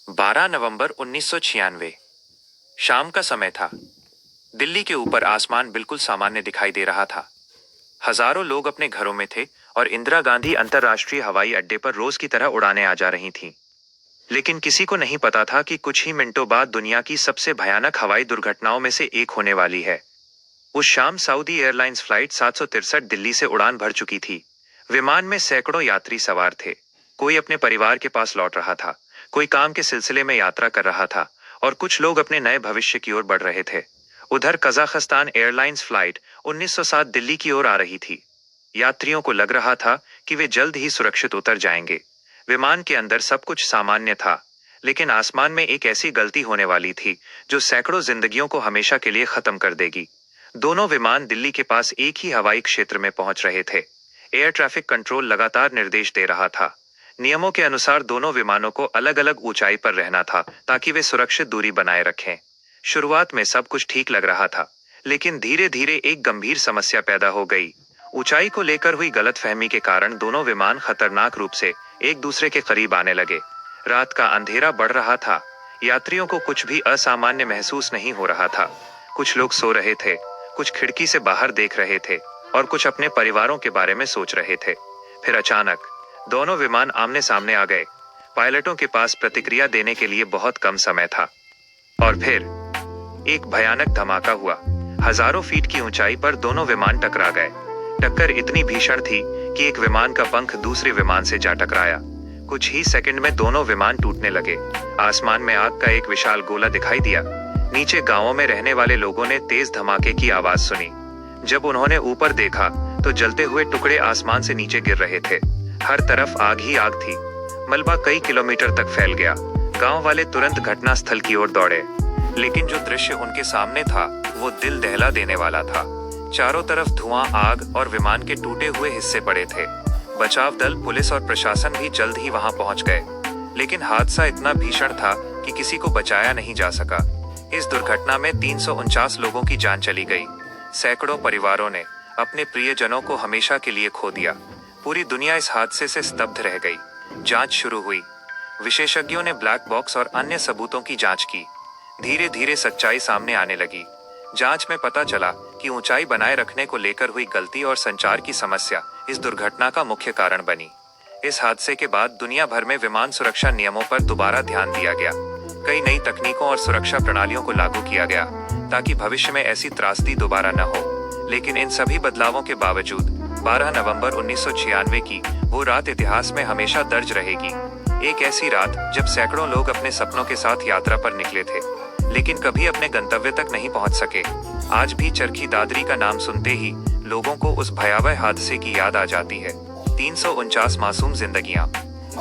12 नवंबर 1996 शाम का समय था। दिल्ली के ऊपर आसमान बिल्कुल सामान्य दिखाई दे रहा था। हजारों लोग अपने घरों में थे और इंदिरा गांधी अंतर्राष्ट्रीय हवाई अड्डे पर रोज की तरह उड़ानें आ जा रही थीं। लेकिन किसी को नहीं पता था कि कुछ ही मिनटों बाद दुनिया की सबसे भयानक हवाई दुर्घटनाओं में से एक होने वाली है। उस शाम सऊदी एयरलाइंस फ्लाइट 763 दिल्ली से उड़ान भर चुकी थी। विमान में सैकड़ों यात्री सवार थे। कोई अपने परिवार के पास लौट रहा था, कोई काम के सिलसिले में यात्रा कर रहा था और कुछ लोग अपने नए भविष्य की ओर बढ़ रहे थे। उधर कजाकिस्तान एयरलाइंस फ्लाइट 1907 दिल्ली की ओर आ रही थी। यात्रियों को लग रहा था कि वे जल्द ही सुरक्षित उतर जाएंगे। विमान के अंदर सब कुछ सामान्य था, लेकिन आसमान में एक ऐसी गलती होने वाली थी जो सैकड़ों जिंदगियों को हमेशा के लिए खत्म कर देगी। दोनों विमान दिल्ली के पास एक ही हवाई क्षेत्र में पहुंच रहे थे। एयर ट्रैफिक कंट्रोल लगातार निर्देश दे रहा था। नियमों के अनुसार दोनों विमानों को अलग अलग ऊंचाई पर रहना था ताकि वे सुरक्षित दूरी बनाए रखें। शुरुआत में सब कुछ ठीक लग रहा था, लेकिन धीरे धीरे एक गंभीर समस्या पैदा हो गई। ऊंचाई को लेकर हुई गलतफहमी के कारण दोनों विमान खतरनाक रूप से एक दूसरे के करीब आने लगे। रात का अंधेरा बढ़ रहा था। यात्रियों को कुछ भी असामान्य महसूस नहीं हो रहा था। कुछ लोग सो रहे थे, कुछ खिड़की से बाहर देख रहे थे और कुछ अपने परिवारों के बारे में सोच रहे थे। फिर अचानक दोनों विमान आमने सामने आ गए। पायलटों के पास प्रतिक्रिया देने के लिए बहुत कम समय था और फिर एक भयानक धमाका हुआ। हजारों फीट की ऊंचाई पर दोनों विमान टकरा गए। टक्कर इतनी भीषण थी कि एक विमान का पंख दूसरे विमान से जा टकराया। कुछ ही सेकंड में दोनों विमान टूटने लगे। आसमान में आग का एक विशाल गोला दिखाई दिया। नीचे गांवों में रहने वाले लोगों ने तेज धमाके की आवाज सुनी। जब उन्होंने ऊपर देखा तो जलते हुए टुकड़े आसमान से नीचे गिर रहे थे। हर तरफ आग ही आग थी। मलबा कई किलोमीटर तक फैल गया। गांव वाले तुरंत घटनास्थल की ओर दौड़े, लेकिन जो दृश्य उनके सामने था वो दिल दहला देने वाला था। चारों तरफ धुआं, आग और विमान के टूटे हुए हिस्से पड़े थे। बचाव दल, पुलिस और प्रशासन भी जल्द ही वहां पहुंच गए, लेकिन हादसा इतना भीषण था कि किसी को बचाया नहीं जा सका। इस दुर्घटना में 349 लोगों की जान चली गई। सैकड़ों परिवारों ने अपने प्रियजनों को हमेशा के लिए खो दिया। पूरी दुनिया इस हादसे से स्तब्ध रह गई। जांच शुरू हुई। विशेषज्ञों ने ब्लैक बॉक्स और अन्य सबूतों की जांच की। धीरे धीरे सच्चाई सामने आने लगी। जांच में पता चला कि ऊंचाई बनाए रखने को लेकर हुई गलती और संचार की समस्या इस दुर्घटना का मुख्य कारण बनी। इस हादसे के बाद दुनिया भर में विमान सुरक्षा नियमों पर दोबारा ध्यान दिया गया। कई नई तकनीकों और सुरक्षा प्रणालियों को लागू किया गया ताकि भविष्य में ऐसी त्रासदी दोबारा न हो। लेकिन इन सभी बदलावों के बावजूद 12 नवंबर 1996 की वो रात इतिहास में हमेशा दर्ज रहेगी। एक ऐसी रात जब सैकड़ों लोग अपने सपनों के साथ यात्रा पर निकले थे, लेकिन कभी अपने गंतव्य तक नहीं पहुंच सके। आज भी चरखी दादरी का नाम सुनते ही लोगों को उस भयावह हादसे की याद आ जाती है। 349 मासूम जिंदगियां,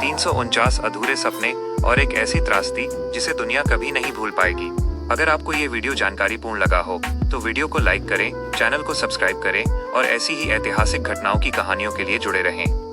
349 अधूरे सपने और एक ऐसी त्रासदी जिसे दुनिया कभी नहीं भूल पाएगी। अगर आपको ये वीडियो जानकारीपूर्ण लगा हो तो वीडियो को लाइक करें, चैनल को सब्सक्राइब करें और ऐसी ही ऐतिहासिक घटनाओं की कहानियों के लिए जुड़े रहें।